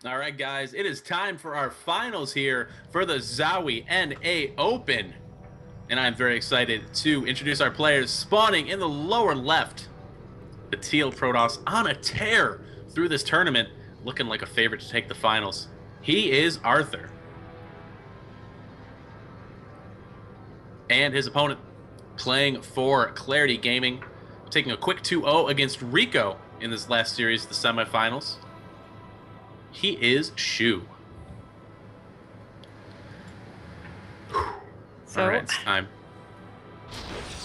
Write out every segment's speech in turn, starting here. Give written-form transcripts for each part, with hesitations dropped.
All right, guys, it is time for our finals here for the ZOWIE NA Open. And I'm very excited to introduce our players spawning in the lower left. The Teal Protoss on a tear through this tournament, looking like a favorite to take the finals. He is Arthur. And his opponent, playing for Clarity Gaming, taking a quick 2-0 against Rico in this last series, the semifinals. He is Shew. So, all right, it's time.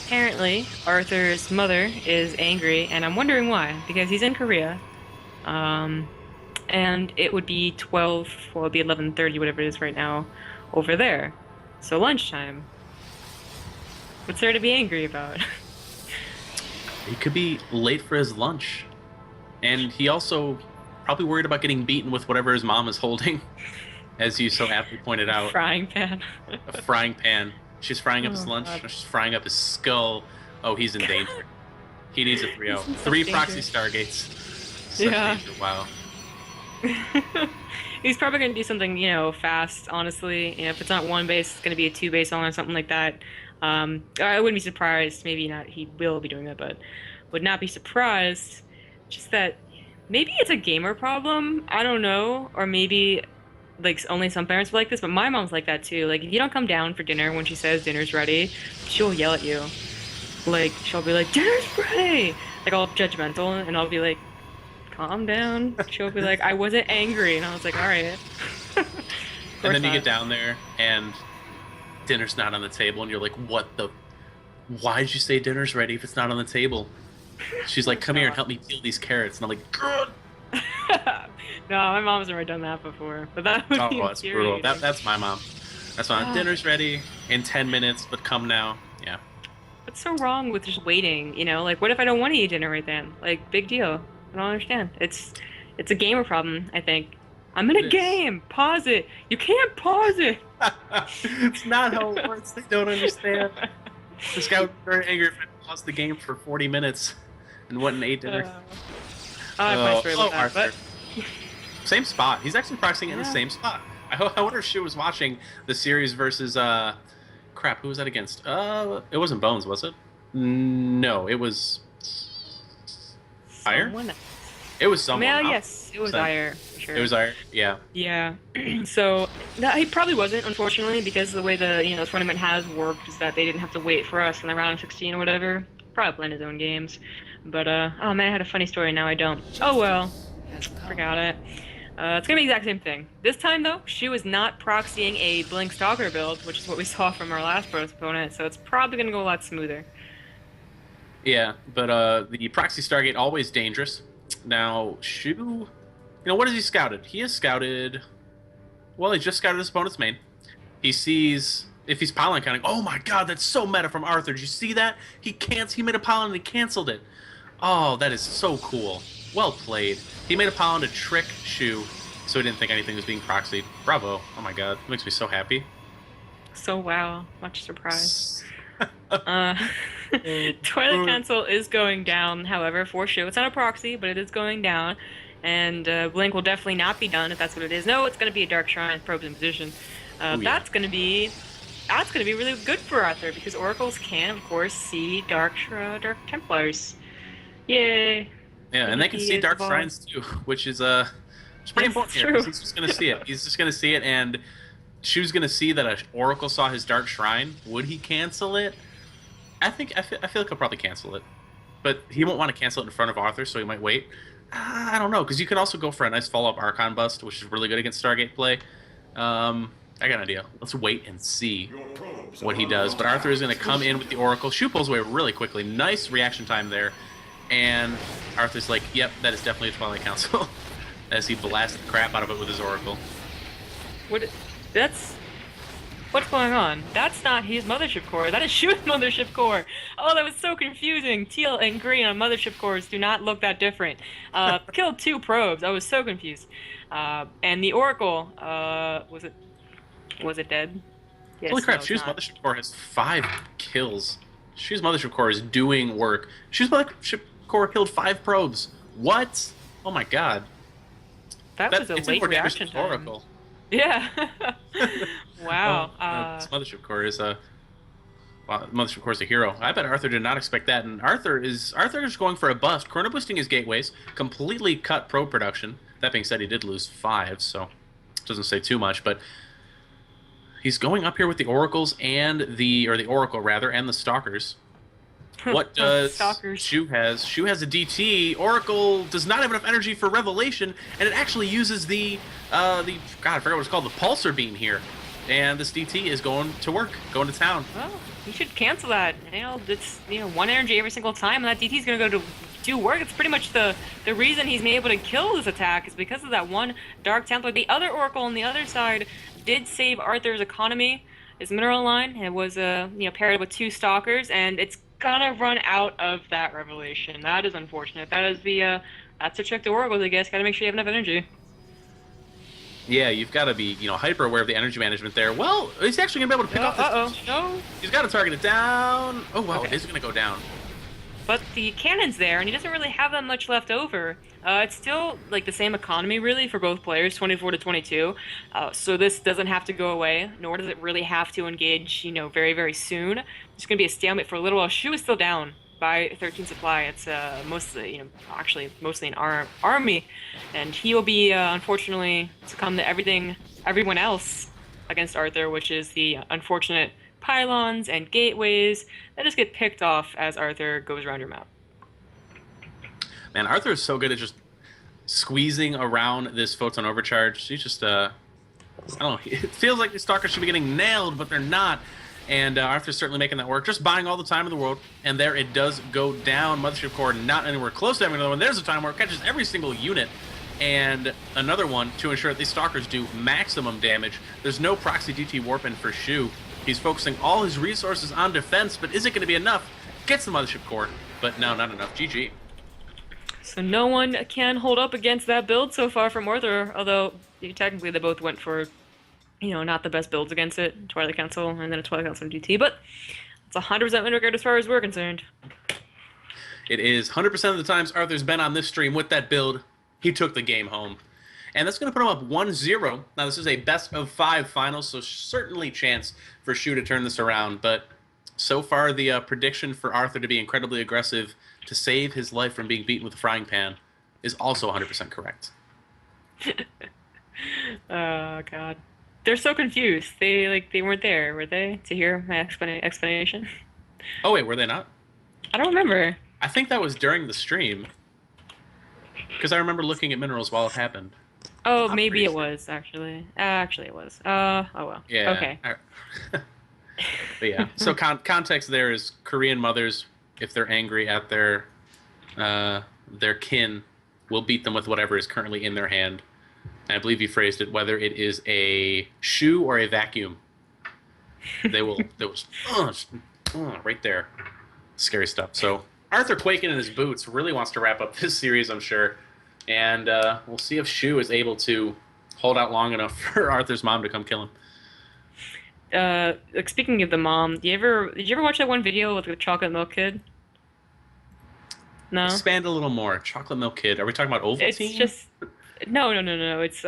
Apparently, Arthur's mother is angry, and I'm wondering why. Because he's in Korea, and it would be 12, well, it'd be 11:30, whatever it is right now, over there. So lunchtime. What's there to be angry about? He could be late for his lunch, and he also probably worried about getting beaten with whatever his mom is holding, as you so aptly pointed out. Frying pan. A frying pan. She's frying up his lunch. God. She's frying up his skull. Oh, he's in danger. He needs a 3-0. He's in such 3 danger. proxy stargates. Such Yeah. danger. Wow. He's probably going to do something, fast, honestly. If it's not one base, it's going to be a 2 base on or something like that. I wouldn't be surprised. Maybe not. He will be doing that, but would not be surprised. Just that maybe it's a gamer problem. I don't know. Or maybe like only some parents are like this, but my mom's like that too. Like if you don't come down for dinner when she says dinner's ready, she'll yell at you. Like she'll be like, "Dinner's ready!" Like all judgmental, and I'll be like, "Calm down." She'll be like, "I wasn't angry," and I was like, "All right." And then you get down there and dinner's not on the table, and you're like, "What the? Why did you say dinner's ready if it's not on the table?" She's like, "Come here and help me peel these carrots," and I'm like, "Grr." No, my mom's never done that before, but that would be that's brutal. infuriating. That's my mom. That's fine. Dinner's ready in 10 minutes, but come now. Yeah. What's so wrong with just waiting? Like, what if I don't want to eat dinner right then? Like, big deal. I don't understand. It's a gamer problem, I think. I'm in a game. Pause it. You can't pause it. It's not how it works. They don't understand. This guy would be very angry if I paused the game for 40 minutes and went and ate dinner. I have my story with that, Arthur. but Same spot. He's actually practicing in the same spot. I wonder if she was watching the series versus crap. Who was that against? It wasn't Bones, was it? No, it was Ire. It was someone. Yeah, yes, it was Ire. For sure. It was Ire. Yeah. Yeah. So he probably wasn't, unfortunately, because the way the tournament has worked is that they didn't have to wait for us in the round of 16 or whatever. Probably playing his own games. But oh man, I had a funny story. Now I don't. Oh well. Forgot it. It's gonna be the exact same thing. This time though, she was not proxying a Blink Stalker build, which is what we saw from our last Protoss opponent, so it's probably gonna go a lot smoother. Yeah, but the proxy Stargate always dangerous. Now, Shew, what has he scouted? He has scouted. Well, he just scouted his opponent's main. He sees if he's pylon counting. Oh my God, that's so meta from Arthur. Did you see that? He made a pylon and he canceled it. Oh, that is so cool. Well played. He made a pylon to trick Shew, so he didn't think anything was being proxied. Bravo. Oh my God. It makes me so happy. So wow. Much surprise. Toilet cancel is going down, however, for Shew. It's not a proxy, but it is going down. And Blink will definitely not be done if that's what it is. No, it's going to be a Dark Shrine probes in position. That's going to be really good for Arthur, because Oracles can, of course, see Dark Templars. Yay. Yeah, and they can see Dark Shrines too, which is it's pretty important here, 'cause he's just going to see it. He's just going to see it, and Shew's going to see that an Oracle saw his Dark Shrine. Would he cancel it? I feel like he'll probably cancel it, but he won't want to cancel it in front of Arthur, so he might wait. I don't know, because you can also go for a nice follow-up Archon bust, which is really good against Stargate play. I got an idea. Let's wait and see what he does. But Arthur is going to come in with the Oracle. Shew pulls away really quickly. Nice reaction time there. And Arthur's like, yep, that is definitely a Twilight Council. As he blasts the crap out of it with his Oracle. What's going on? That's not his Mothership Core. That is Shew's Mothership Core. Oh, that was so confusing. Teal and green on Mothership Cores do not look that different. Killed 2 probes. I was so confused. And the Oracle, was it dead? Yes, Holy crap, no, Shew's Mothership Core has 5 kills. Shew's Mothership Core is doing work. Shew's Mothership Core killed 5 probes. What? Oh my God. That was a it's late more damage reaction than time. Oracle. Yeah. Wow. This Mothership Core is a Mothership Core is a hero. I bet Arthur did not expect that, and Arthur is going for a bust. Chrono boosting his gateways, completely cut pro production. That being said, he did lose 5, so it doesn't say too much, but he's going up here with the Oracles and the Oracle rather, and the Stalkers. What does Shew has? Shew has a DT. Oracle does not have enough energy for Revelation, and it actually uses the God, I forgot what it's called, the Pulsar Beam here. And this DT is going to work, going to town. Well, you should cancel that. It's 1 energy every single time, and that DT is going to go to do work. It's pretty much the reason he's been able to kill this attack is because of that one Dark Templar. The other Oracle on the other side did save Arthur's economy, his mineral line. It was paired with 2 Stalkers, and it's gonna run out of that Revelation. That is unfortunate. That is that's a trick to Oracles, I guess. Gotta make sure you have enough energy. Yeah, you've got to be, hyper aware of the energy management there. Well, he's actually gonna be able to pick off this. No. He's got to target it down. Oh wow, Okay. It is gonna go down. But the cannon's there, and he doesn't really have that much left over. It's still like the same economy, really, for both players, 24 to 22. So this doesn't have to go away, nor does it really have to engage, very, very soon. It's going to be a stalemate for a little while. Shew is still down by 13 supply. It's mostly, mostly an army, and he will be, unfortunately, succumb to everyone else against Arthur, which is the unfortunate pylons and gateways that just get picked off as Arthur goes around your map. Man, Arthur is so good at just squeezing around this photon overcharge. He's just, I don't know, it feels like the Stalkers should be getting nailed, but they're not. And Arthur's certainly making that work, just buying all the time in the world. And there it does go down. Mothership Core not anywhere close to having another one. There's a time where it catches every single unit. And another one to ensure that these Stalkers do maximum damage. There's no proxy DT warp in for Shew. He's focusing all his resources on defense, but is it going to be enough? Gets the Mothership Core, but no, not enough. GG. So no one can hold up against that build so far from Arthur, although technically they both went for, not the best builds against it. Twilight Council and then a Twilight Council DT, but it's 100% win regard as far as we're concerned. It is 100% of the times Arthur's been on this stream with that build, he took the game home. And that's going to put him up 1-0. Now, this is a best-of-5 final, so certainly chance for Shew to turn this around. But so far, the prediction for Arthur to be incredibly aggressive to save his life from being beaten with a frying pan is also 100% correct. Oh, God. They're so confused. They weren't there, were they, to hear my explanation? Oh, wait, were they not? I don't remember. I think that was during the stream. Because I remember looking at minerals while it happened. Oh, maybe it was, actually. Actually, it was. Oh, well. Yeah. Okay. But yeah. So context there is Korean mothers, if they're angry at their kin, will beat them with whatever is currently in their hand. And I believe you phrased it, whether it is a shoe or a vacuum. They will right there. Scary stuff. So Arthur quaking in his boots really wants to wrap up this series, I'm sure. And we'll see if Shew is able to hold out long enough for Arthur's mom to come kill him. Speaking of the mom, did you ever watch that one video with the chocolate milk kid? No. Expand a little more. Chocolate milk kid. Are we talking about Ovaltine? It's just no. It's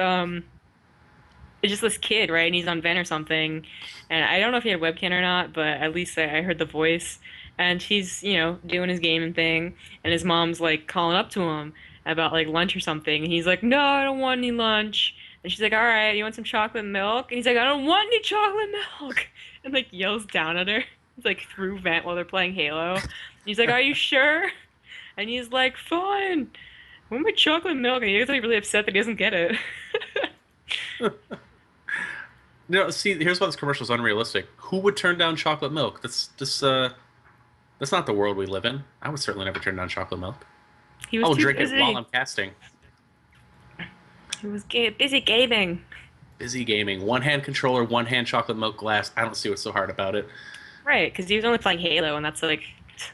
just this kid, right? And he's on Ven or something, and I don't know if he had a webcam or not, but at least I heard the voice. And he's doing his gaming thing, and his mom's like calling up to him about like lunch or something, and he's like, "No, I don't want any lunch." And she's like, "All right, you want some chocolate milk?" And he's like, "I don't want any chocolate milk," and like yells down at her. It's like through vent while they're playing Halo. And he's like, "Are you sure?" And he's like, "Fine. I want my chocolate milk." And he gets like really upset that he doesn't get it. No, see, here's why this commercial is unrealistic. Who would turn down chocolate milk? That's not the world we live in. I would certainly never turn down chocolate milk. He was I'll too drink busy. it while I'm casting. He was busy gaming. Busy gaming. One-hand controller, one-hand chocolate milk glass. I don't see what's so hard about it. Right, because he was only playing Halo, and that's like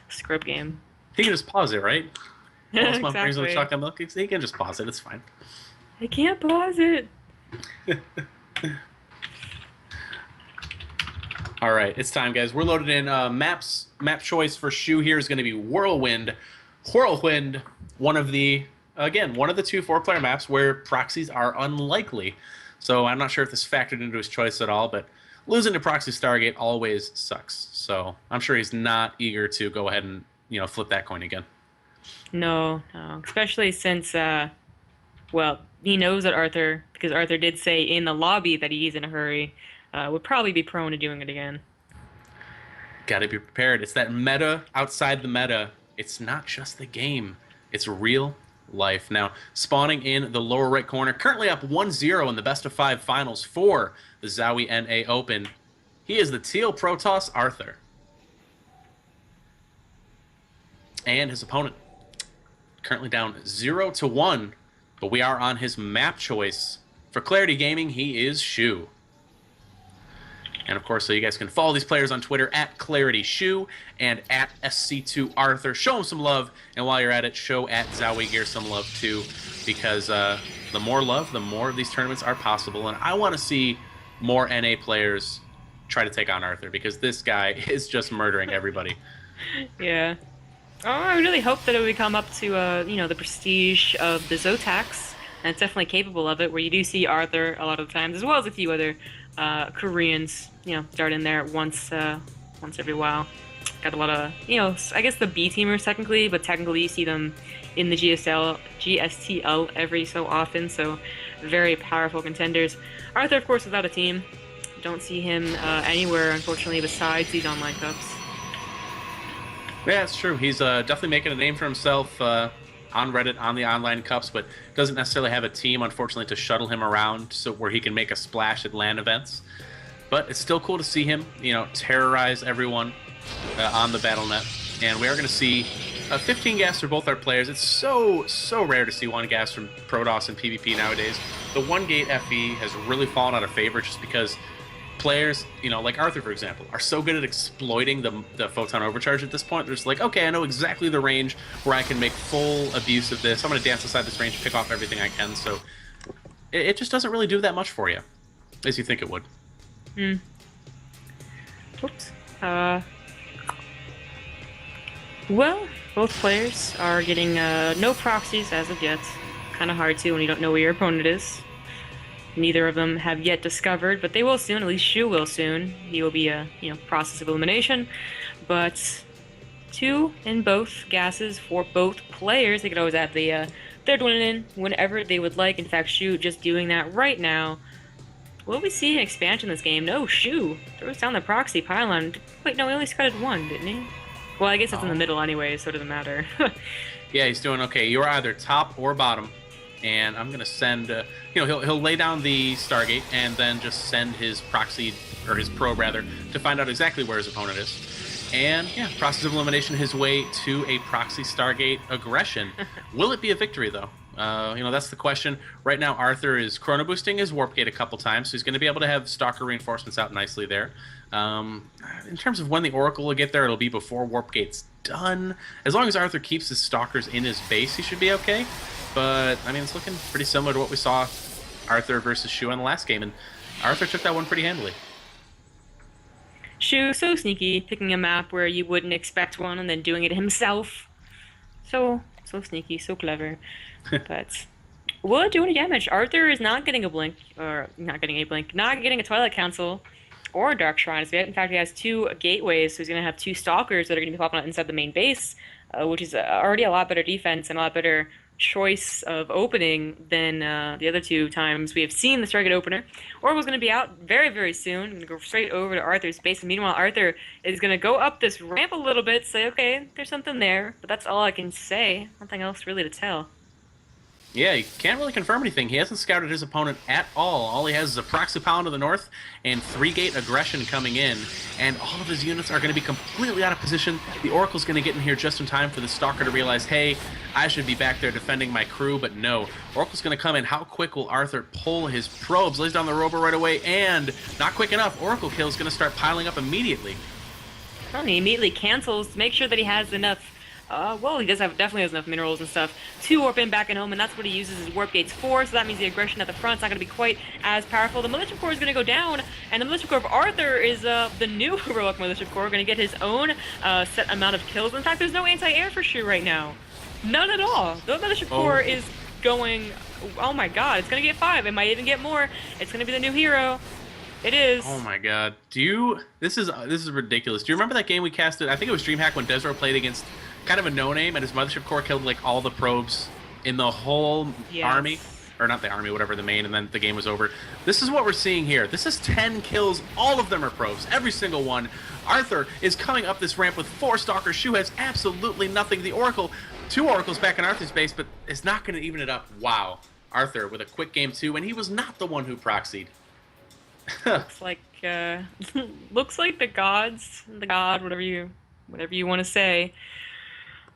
a script game. He can just pause it, right? Unless mom brings him the Exactly. chocolate milk, he can just pause it. It's fine. I can't pause it. All right, it's time, guys. We're loaded in. Map choice for Shew here is going to be Whirlwind. Whirlwind, one of the Again, one of the two 4-player maps where proxies are unlikely. So I'm not sure if this factored into his choice at all, but losing to Proxy Stargate always sucks. So I'm sure he's not eager to go ahead and, flip that coin again. No, especially since, well, he knows that Arthur, because Arthur did say in the lobby that he's in a hurry, would probably be prone to doing it again. Gotta be prepared. It's that meta outside the meta. It's not just the game. It's real life. Now, spawning in the lower right corner, currently up 1-0 in the best-of-5 finals for the ZOWIE NA Open. He is the Teal Protoss Arthur. And his opponent currently down 0-1, but we are on his map choice. For Clarity Gaming, he is Shew. And of course, so you guys can follow these players on Twitter at ClarityShew and at SC2Arthur. Show them some love, and while you're at it, show at ZOWIE Gear some love too, because the more love, the more of these tournaments are possible. And I want to see more NA players try to take on Arthur, because this guy is just murdering everybody. Yeah. Oh, I really hope that it would come up to, the prestige of the Zotacs, and it's definitely capable of it, where you do see Arthur a lot of the times, as well as a few other Koreans, start in there once every while. Got a lot of, I guess the B teamers technically, but technically you see them in the GSTL every so often, so very powerful contenders. Arthur, of course, without a team. Don't see him anywhere, unfortunately, besides these online cups. Yeah, it's true. He's definitely making a name for himself on Reddit, on the online cups, but doesn't necessarily have a team, unfortunately, to shuttle him around so where he can make a splash at LAN events. But it's still cool to see him, terrorize everyone on the Battle.net. And we are going to see 15 gas for both our players. It's so rare to see one gas from Protoss and PvP nowadays. The one gate FE has really fallen out of favor just because players, like Arthur, for example, are so good at exploiting the photon overcharge at this point. They're just like, okay, I know exactly the range where I can make full abuse of this. I'm going to dance inside this range, pick off everything I can. So it just doesn't really do that much for you, as you think it would. Oops. Well, both players are getting no proxies as of yet. Kind of hard to when you don't know where your opponent is. Neither of them have yet discovered, but they will soon. At least Shew will soon. He will be a process of elimination. But 2 in both gases for both players. They could always add the third one in whenever they would like. In fact, Shew just doing that right now. Will we see an expansion in this game? No, Shew throws down the proxy pylon. Wait, no, he only scuttled 1, didn't he? Well, I guess it's in the middle anyway, so it doesn't matter. Yeah, he's doing okay. You're either top or bottom. And I'm gonna send, he'll lay down the Stargate and then just send his proxy, or his probe rather, to find out exactly where his opponent is. And yeah, process of elimination his way to a proxy Stargate aggression. Will it be a victory though? That's the question. Right now, Arthur is chrono boosting his warp gate a couple times, so he's going to be able to have Stalker reinforcements out nicely there. In terms of when the Oracle will get there, it'll be before warp gate's done. As long as Arthur keeps his Stalkers in his base, he should be okay. But, I mean, it's looking pretty similar to what we saw Arthur versus Shew in the last game, and Arthur took that one pretty handily. Shew, so sneaky, picking a map where you wouldn't expect one and then doing it himself. So sneaky, so clever. But will it do any damage? Arthur is not getting a blink, or not getting a Twilight Council or a Dark Shrine. So in fact, he has 2 gateways, so he's going to have 2 Stalkers that are going to be popping out inside the main base, which is already a lot better defense and a lot better choice of opening than the other 2 times we have seen the Stargate opener. Oracle's going to be out very, very soon. Going to go straight over to Arthur's base. And meanwhile, Arthur is going to go up this ramp a little bit, say, okay, there's something there. But that's all I can say. Nothing else really to tell. Yeah, he can't really confirm anything. He hasn't scouted his opponent at all. All he has is a proxy pylon to the north and 3-gate aggression coming in. And all of his units are going to be completely out of position. The Oracle's going to get in here just in time for the Stalker to realize, hey, I should be back there defending my crew, but no. Oracle's going to come in. How quick will Arthur pull his probes? Lays down the rover right away, and not quick enough. Oracle kill is going to start piling up immediately. Well, he immediately cancels to make sure that he has enough. He definitely has enough minerals and stuff to warp in back and home, and that's what he uses his warp gates for, so that means the aggression at the front's not going to be quite as powerful. The Militia Corps is going to go down, and the Militia Corps of Arthur is the new heroic Militia Corps, going to get his own set amount of kills. In fact, there's no anti-air for Shew right now. None at all. The Mothership Core is going. Oh my god, it's gonna get 5. It might even get more. It's gonna be the new hero. It is. Oh my god. This is ridiculous. Do you remember that game we casted? I think it was DreamHack when Desro played against kind of a no-name, and his Mothership Core killed like all the probes in the whole army. Or not the army, whatever, the main, and then the game was over. This is what we're seeing here. This is 10 kills. All of them are probes. Every single one. Arthur is coming up this ramp with 4 Stalkers. Shew has absolutely nothing. The Oracle, 2 Oracles back in Arthur's base, but is not going to even it up. Wow. Arthur with a quick game 2, and he was not the one who proxied. looks like the gods, whatever you want to say,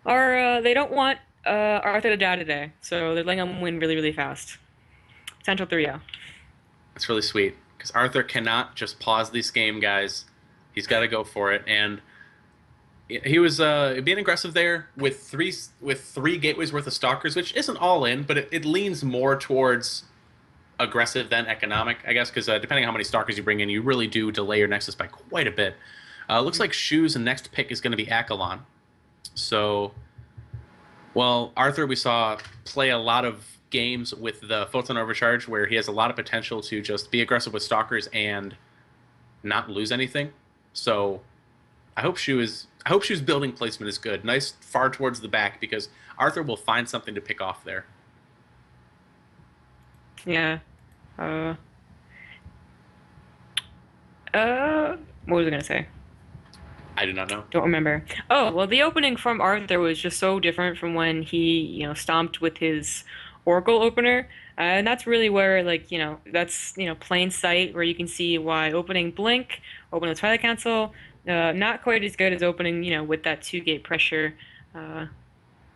are they don't want Arthur to die today, so they're letting him win really, really fast. Potential 3, yeah. That's really sweet, because Arthur cannot just pause this game, guys. He's got to go for it, and he was being aggressive there with three gateways worth of Stalkers, which isn't all in, but it leans more towards aggressive than economic, I guess, because depending on how many Stalkers you bring in, you really do delay your Nexus by quite a bit. Looks like Shew's next pick is going to be Accolon. So, well, Arthur we saw play a lot of games with the Photon Overcharge where he has a lot of potential to just be aggressive with Stalkers and not lose anything. So I hope Shew's building placement is good. Nice far towards the back, because Arthur will find something to pick off there. Yeah. What was I gonna say? I do not know. Don't remember. Oh, well, the opening from Arthur was just so different from when he, stomped with his Oracle opener. And that's really where, that's, plain sight, where you can see why opening Blink, opening the Twilight Council, not quite as good as opening, with that 2-gate pressure.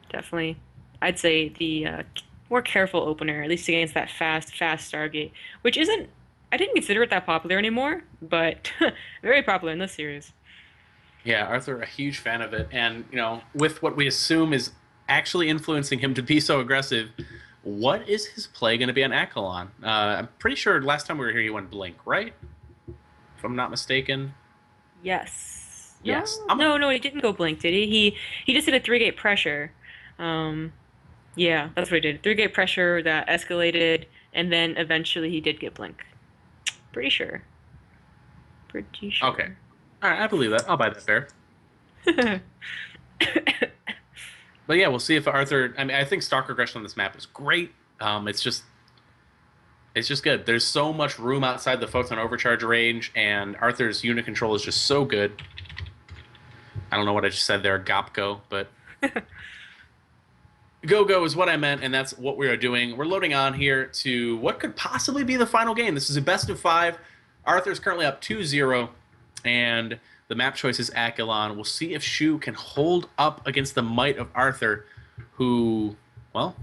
Definitely, I'd say the more careful opener, at least against that fast Stargate, which isn't, I didn't consider it that popular anymore, but very popular in this series. Yeah, Arthur, a huge fan of it. And, with what we assume is actually influencing him to be so aggressive, what is his play going to be on Accolon? I'm pretty sure last time we were here he went Blink, right? If I'm not mistaken. Yes. Yes. No, he didn't go Blink, did he? He just did a 3-gate pressure. Yeah, that's what he did. 3-gate pressure that escalated, and then eventually he did get Blink. Pretty sure. Okay. All right, I believe that. I'll buy that fair. But yeah, we'll see if Arthur... I mean, I think Stalker aggression on this map is great. It's just good. There's so much room outside the Photon Overcharge range, and Arthur's unit control is just so good. I don't know what I just said there, Gopko, but... Go is what I meant, and that's what we are doing. We're loading on here to what could possibly be the final game. This is a best of 5. Arthur's currently up 2-0, and the map choice is Accolon. We'll see if Shew can hold up against the might of Arthur, who, well,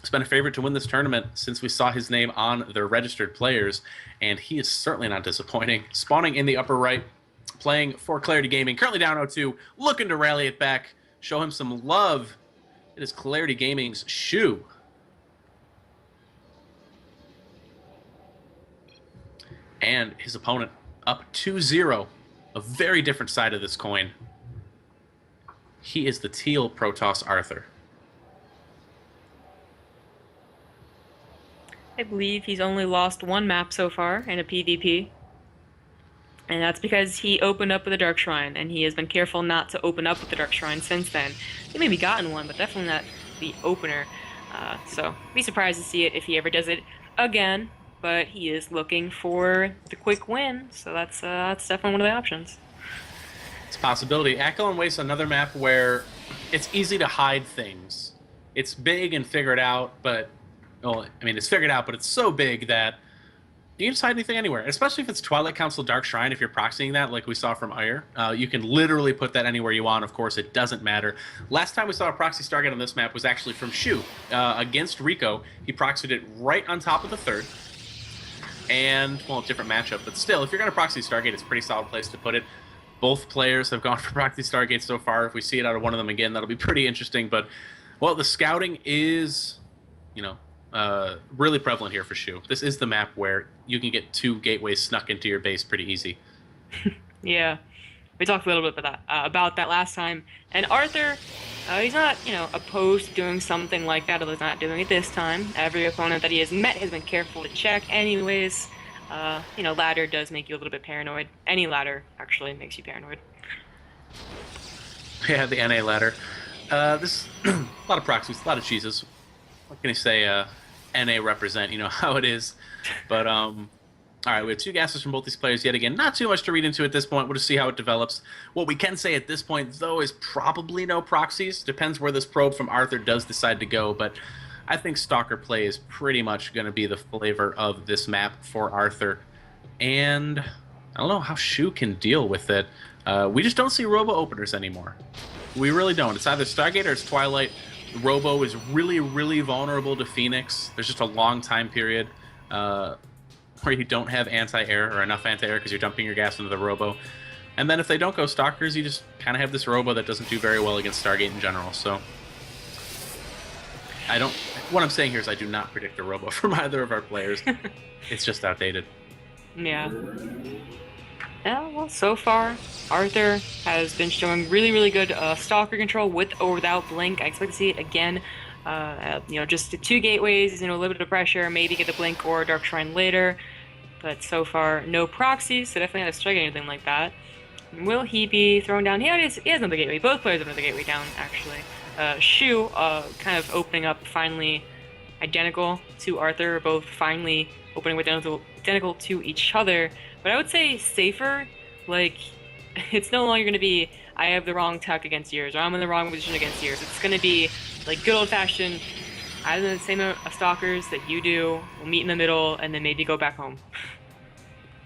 has been a favorite to win this tournament since we saw his name on their registered players, and he is certainly not disappointing. Spawning in the upper right, playing for Clarity Gaming, currently down 0-2, looking to rally it back, show him some love. It is Clarity Gaming's Shew. And his opponent up 2-0. A very different side of this coin. He is the teal Protoss Arthur. I believe he's only lost 1 map so far in a PvP. And that's because he opened up with a Dark Shrine, and he has been careful not to open up with the Dark Shrine since then. He maybe gotten one, but definitely not the opener. So, be surprised to see it if he ever does it again. But he is looking for the quick win, so that's definitely one of the options. It's a possibility. Accolon wastes another map where it's easy to hide things. It's big and figured out, but... Well, I mean, it's figured out, but it's so big that you can just hide anything anywhere, especially if it's Twilight Council Dark Shrine. If you're proxying that, like we saw from Ire, you can literally put that anywhere you want. Of course, it doesn't matter. Last time we saw a proxy Stargate on this map was actually from Shew. Against Rico, he proxied it right on top of the 3rd. And, well, different matchup, but still, if you're going to proxy Stargate, it's a pretty solid place to put it. Both players have gone for proxy Stargate so far. If we see it out of one of them again, that'll be pretty interesting. But, well, the scouting is, really prevalent here for Shew. This is the map where you can get 2 gateways snuck into your base pretty easy. Yeah, we talked a little bit about that last time. And Arthur, He's not, opposed to doing something like that, although he's not doing it this time. Every opponent that he has met has been careful to check anyways. Ladder does make you a little bit paranoid. Any ladder, actually, makes you paranoid. Yeah, the NA ladder. This a lot of proxies, a lot of cheeses. What can you say? NA represent, you know how it is. But all right, we have 2 gases from both these players yet again. Not too much to read into at this point. We'll just see how it develops. What we can say at this point, though, is probably no proxies. Depends where this probe from Arthur does decide to go, but I think Stalker play is pretty much going to be the flavor of this map for Arthur. And I don't know how Shew can deal with it. We just don't see Robo openers anymore. We really don't. It's either Stargate or it's Twilight. Robo is really, really vulnerable to Phoenix. There's just a long time period where you don't have anti-air or enough anti-air because you're dumping your gas into the Robo. And then if they don't go Stalkers, you just kind of have this Robo that doesn't do very well against Stargate in general. So what I'm saying here is I do not predict a Robo from either of our players. It's just outdated. Yeah. Yeah, well, so far, Arthur has been showing really, really good Stalker control with or without Blink. I expect to see it again. Just the 2 gateways, a little bit of pressure, maybe get the Blink or Dark Shrine later. But so far, no proxies, so definitely not strike anything like that. Will he be thrown down? He has another gateway. Both players have another gateway down, actually. Shew, kind of opening up finally identical to Arthur, both finally opening with identical to each other. But I would say safer, like, it's no longer going to be, I have the wrong tech against yours, or I'm in the wrong position against yours. It's going to be, like, good old-fashioned, I have the same amount of Stalkers that you do, we'll meet in the middle, and then maybe go back home.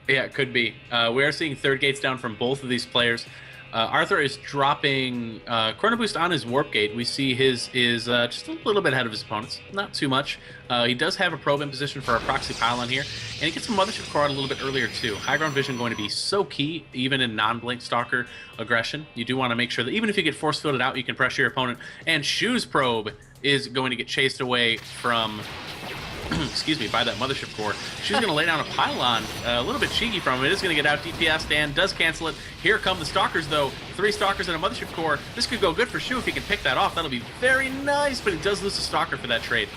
Yeah, it could be. We are seeing 3rd gates down from both of these players. Arthur is dropping Chrono Boost on his Warp Gate. We see his is just a little bit ahead of his opponents. Not too much. He does have a probe in position for a proxy pylon here. And he gets a Mothership Core out a little bit earlier too. High ground vision going to be so key, even in non-blink Stalker aggression. You do want to make sure that even if you get force fielded out, you can pressure your opponent. And Shew's probe is going to get chased away from... excuse me, by that Mothership Core. She's going to lay down a pylon, a little bit cheeky from him. It is going to get out DPS, and does cancel it. Here come the Stalkers, though. 3 Stalkers and a Mothership Core. This could go good for Shew if he can pick that off. That'll be very nice, but he does lose a Stalker for that trade.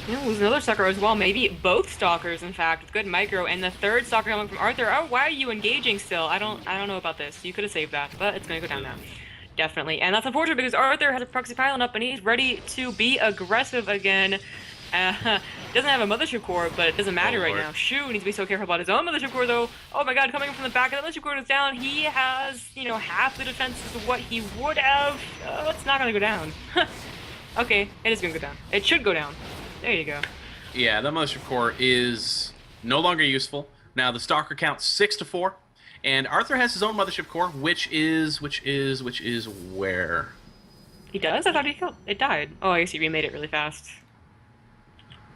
Lose another Stalker as well. Maybe both Stalkers, in fact, with good micro. And the 3rd Stalker coming from Arthur. Oh, why are you engaging still? I don't know about this. You could have saved that, but it's going to go down now. Definitely. And that's unfortunate because Arthur has a proxy pylon up, and he's ready to be aggressive again. Doesn't have a Mothership Core, but it doesn't matter right now. Shew needs to be so careful about his own Mothership Core, though. Oh my god, coming in from the back, and the Mothership Core is down. He has, half the defenses of what he would have. It's not going to go down. Okay, it is going to go down. It should go down. There you go. Yeah, that Mothership Core is no longer useful. Now, the Stalker counts 6 to 4, and Arthur has his own Mothership Core, which is where? He does? I thought it died. Oh, I guess he remade it really fast.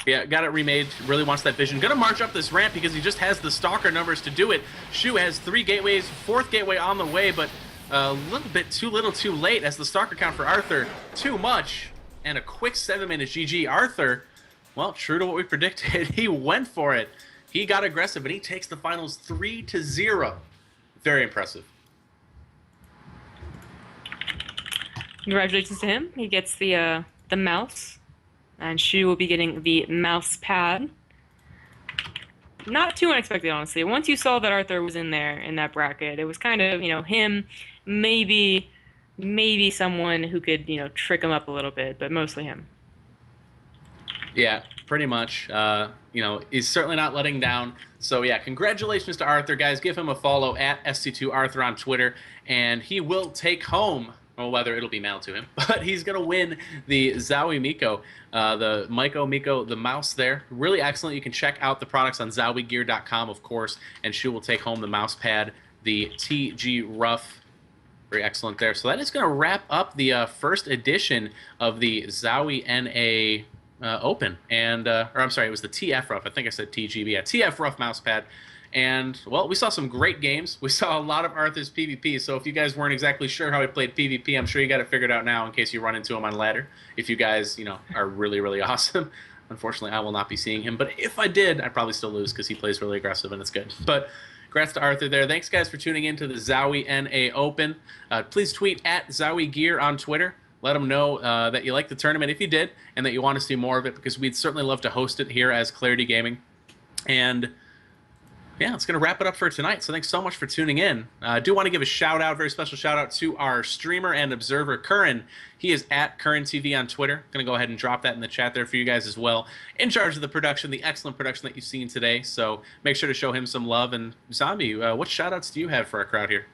Yeah, got it remade. Really wants that vision. Gonna march up this ramp because he just has the Stalker numbers to do it. Shew has 3 gateways, 4th gateway on the way, but a little bit too little too late as the Stalker count for Arthur. Too much. And a quick 7-minute GG. Arthur, well, true to what we predicted, he went for it. He got aggressive, and he takes the finals 3-0. Very impressive. Congratulations to him. He gets the mouse. And Shew will be getting the mouse pad. Not too unexpected, honestly. Once you saw that Arthur was in there, in that bracket, it was kind of, him, maybe someone who could, trick him up a little bit, but mostly him. Yeah, pretty much. He's certainly not letting down. So, yeah, congratulations to Arthur, guys. Give him a follow at SC2Arthur on Twitter, and he will take home... Well, whether it'll be mailed to him, but he's going to win the ZOWIE Miko, the Miko, the mouse there. Really excellent. You can check out the products on ZowieGear.com, of course, and Shew will take home the mouse pad, the TG Rough. Very excellent there. So that is going to wrap up the first edition of the ZOWIE NA Open. And, or I'm sorry, it was the TF Rough. I think I said TG, but yeah, TF Rough mouse pad. And, well, we saw some great games. We saw a lot of Arthur's PvP, so if you guys weren't exactly sure how he played PvP, I'm sure you got it figured out now in case you run into him on ladder. If you guys, are really, really awesome. Unfortunately, I will not be seeing him, but if I did, I'd probably still lose because he plays really aggressive and it's good. But congrats to Arthur there. Thanks, guys, for tuning in to the ZOWIE NA Open. Please tweet at ZowieGear on Twitter. Let them know that you like the tournament if you did, and that you want to see more of it, because we'd certainly love to host it here as Clarity Gaming. And yeah, it's going to wrap it up for tonight. So thanks so much for tuning in. I do want to give a shout out, very special shout out to our streamer and observer, Kuren. He is at Kuren TV on Twitter. Going to go ahead and drop that in the chat there for you guys as well. In charge of the production, the excellent production that you've seen today. So make sure to show him some love. And Zombie, what shout outs do you have for our crowd here?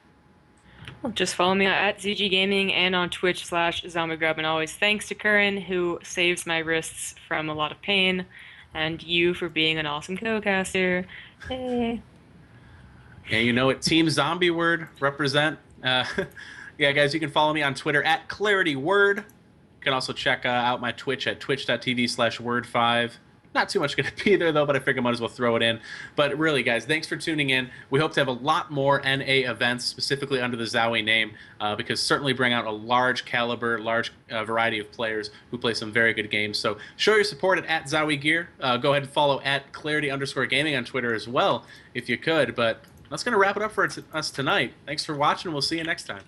Well, just follow me at ZG Gaming and on Twitch/ZombieGrub. And always thanks to Kuren, who saves my wrists from a lot of pain, and you for being an awesome co-caster. Hey. Yeah, you know it. Team Zombie Wyrd represent. Yeah, guys, you can follow me on Twitter at ClarityWyrd. You can also check out my Twitch at twitch.tv/Wyrd5. Not too much going to be there, though, but I figured I might as well throw it in. But really, guys, thanks for tuning in. We hope to have a lot more NA events, specifically under the ZOWIE name, because certainly bring out a large caliber, large variety of players who play some very good games. So show your support at ZOWIEGear. Go ahead and follow at Clarity_Gaming on Twitter as well, if you could. But that's going to wrap it up for us tonight. Thanks for watching. We'll see you next time.